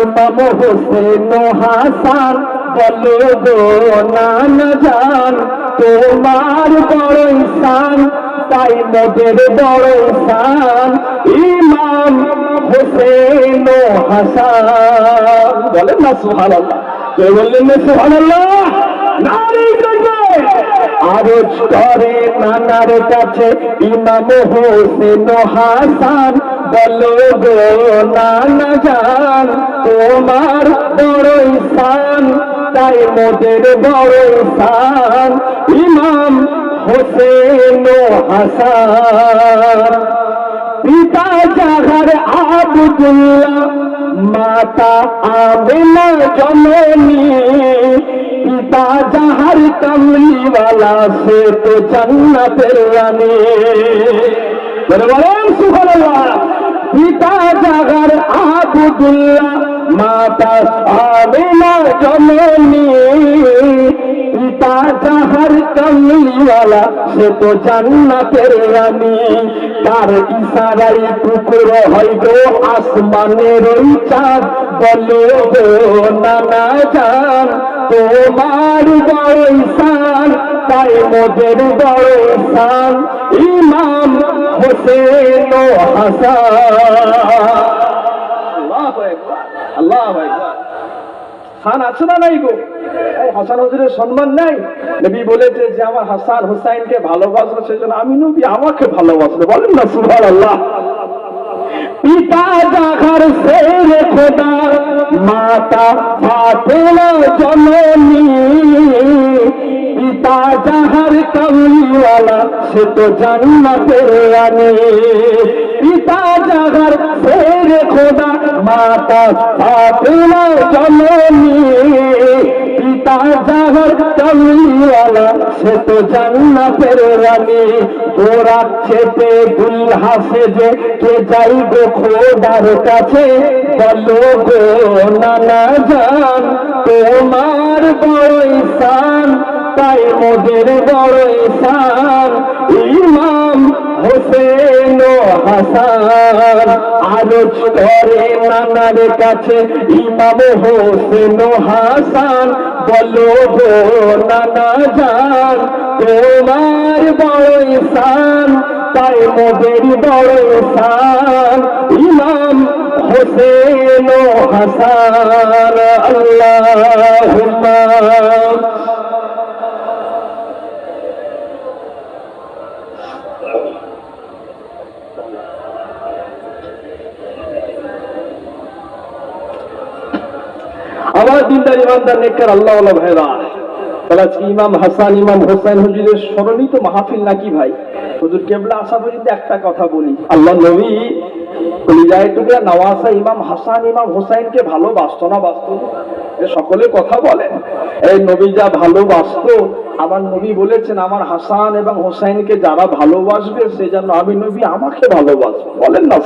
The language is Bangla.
ইমাম হোসেন হাসান বলো গো নানা জান তোমার বড় ঈশান তাই মোদের বড় ঈশান ইমাম হোসেন হাসান বলেন না সুবহানাল্লাহ কে বললেন না সুবহানাল্লাহ নারী করবে আরজ করে নানার কাছে ইমাম হোসেন হাসান বলো গো নানা জান তোমার বড় ঈশান তাই মোদের বড় ঈশান ইমাম হোসেন হাসান পিতা জাহার আব্দুল্লাহ মাতা আমিনা জননী পিতা জাহার কমলিওয়ালা সে তো জান্নাতের রানী বলেন সুবহানাল্লাহ পিতা জাহার আব্দুল্লাহ মাতা আমিনা জননী পিতা জাহার কমলিওয়ালা সে তো জান্নাতের রানী তার ইশারায় টুকরো হয় গো আসমানের ওই চাঁদ বলো গো নানা জান তোমার বড় ঈশান তাই মোদের বড় ঈশান ইমাম হোসেন হাসান আল্লাহু আকবার আল্লাহু আকবার খান আছে না নাই গো এই হাসান হুজুরের সম্মান নাই নবী বলেছে যে আমার হাসান হুসাইনকে ভালোবাসলো সেজন্য আমি নবী আমাকে ভালোবাসলো বলেন না সুবহানাল্লাহ পিতা জাহার শের খোদা মাতা ফাতেমা জননী পিতা জাহার কমলিওয়ালা সে তো জান্নাতের রানী পিতা জাহার শের খোদা মাতা ফাতেমা জননী পিতা জাহার কমলিওয়ালা সে তো জান্নাতের রানী গোরা চেপে দুলহা সেজে কে যাই গো খোদার কাছে বলো গো নানা জান তোমার বড় ঈশান তাই মোদের বড় ঈশান ইমাম হোসেন হাসান আরজ করে নানার কাছে ইমাম হোসেন হাসান বলো গো নানা জান তোমার বড় ঈশান তাই মোদের বড় ঈশান ইমাম হোসেন হাসান আল্লাহুম্মা আমার দিনদার ইমানদার নেককার আল্লাহওয়ালা ভাইরা তাহলে আজকে ইমাম হাসান ইমাম হোসেন হুজুরের স্মরণিত মাহফিল নাকি ভাই হুজুর কেবলা আসা পর্যন্ত একটা কথা বলি আল্লাহ নবী কলিজায় টুকরা নওয়াজা ইমাম হাসান ইমাম হোসেনকে ভালোবাসতো না বাসতো সকলে কথা বলেন এই নবী যা ভালোবাসতো আমার নবী বলেছেন আমার হাসান এবং হোসেনকে যারা ভালোবাসবে সে যেন আমি নবী আমাকে ভালোবাসবো বলেন না